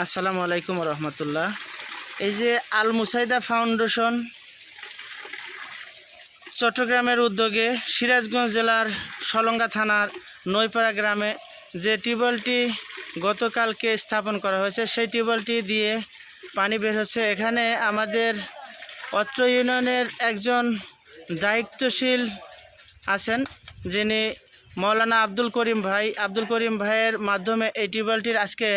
আসসালামু আলাইকুম রহমতুল্লাহ। এই যে আল মুসাইদা ফাউন্ডেশন চট্টগ্রামের উদ্যোগে সিরাজগঞ্জ জেলার সলঙ্গা থানার নৈপাড়া গ্রামে যে টিউবওয়েলটি গতকালকে স্থাপন করা হয়েছে, সেই টিউবওয়েলটি দিয়ে পানি বের হচ্ছে। এখানে আমাদের অত্র ইউনিয়নের একজন দায়িত্বশীল আছেন, যিনি মৌলানা আব্দুল করিম ভাইয়ের মাধ্যমে এই টিউবওয়েলটির আজকে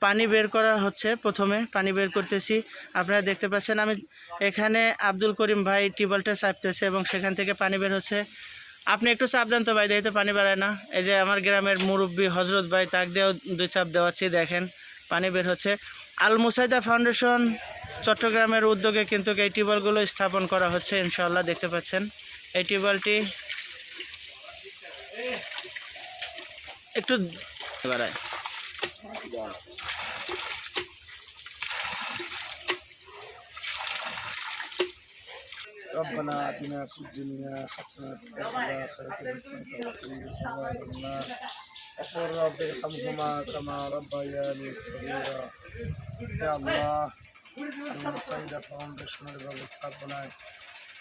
পানি বের করা হচ্ছে। প্রথমে পানি বের করতেছি, আপনারা দেখতে পাচ্ছেন। আমি এখানে আব্দুল করিম ভাই টিউবওয়েলটা চাপতেছে এবং সেখান থেকে পানি বের হচ্ছে। আপনি একটু চাপ দেন তো ভাই, দেখি তো পানি বেরোয় না। এই যে আমার গ্রামের মুরব্বী হজরত ভাই, তাক দিয়েও 2 চাপ দেওয়াচ্ছি, দেখেন পানি বের হচ্ছে। আল মুসাইদা ফাউন্ডেশন চট্টগ্রামের উদ্যোগে কিন্তু এই টিউবওয়েলগুলো স্থাপন করা হচ্ছে। ইনশাআল্লাহ দেখতে পাচ্ছেন এই টিউবওয়েলটি একটু বাড়ায়। ربنا آتنا في الدنيا حسنة وفي الآخرة حسنة وقنا عذاب النار وقل رب ارحمهما كما ربياني صغيرا يا الله মুসাইদা ফাউন্ডেশনের ব্যবস্থাপনায়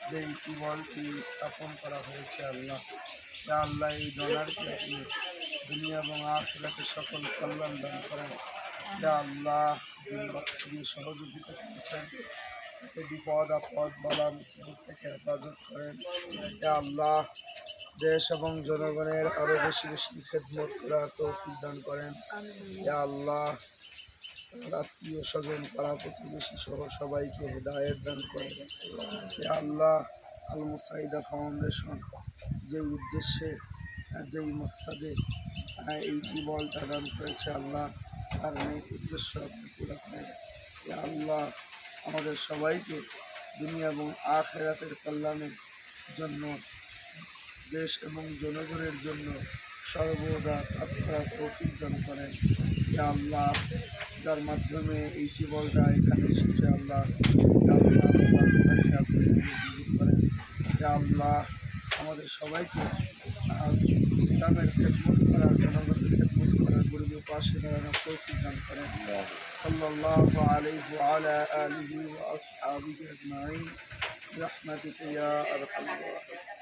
যে টিউবওয়েলটি স্থাপন করা হয়েছে আল্লাহ, ইয়া আল্লাহ এই ডলারকে আপনি দুনিয়া এবং আখিরাতে সকল কল্যাণ দান করেন। ইয়া আল্লাহ যিনি সহযোগিতা করেছেন তাকে বিপদ আপদ বালা মুসিবত থেকে হেফাজত করেন। ইয়া আল্লাহ দেশ এবং জনগণের আরও বেশি বেশি খেদমত করার তৌফিক দান করেন। ইয়া আল্লাহ আত্মীয় স্বজন পাড়া প্রতিবেশী সহ সবাইকে হেদায়েত দান করেন। ইয়া আল্লাহ আল মুসাইদা ফাউন্ডেশন যেই উদ্দেশ্যে যেই মকসাদে এই টিউবওয়েলটা দান করেছে আল্লাহ, তার নেক উদ্দেশ্য আপনি পুরা করেন। ইয়া আল্লাহ আমাদের সবাইকে দুনিয়া এবং আখিরাতের কল্যাণের জন্য, দেশ এবং জনগণের জন্য সর্বদা কাজ করার তৌফিক দান করেন। ইয়া আল্লাহ যার মাধ্যমে এই টিউবওয়েলটা এখানে এসেছে আল্লাহ, করেন। ইয়া আল্লাহ আমাদের সবাইকে ইসলামের খেদমত করার, জনগণের খেদমত করার, গরিবের পাশে দাঁড়ানোর তৌফিক দান করেন। সাল্লাল্লাহু আলাইহি ওয়া আলা আলিহি ওয়া আসহাবিহি আজমাইন বিরহমাতিকা ইয়া আরহামার রাহিমিন।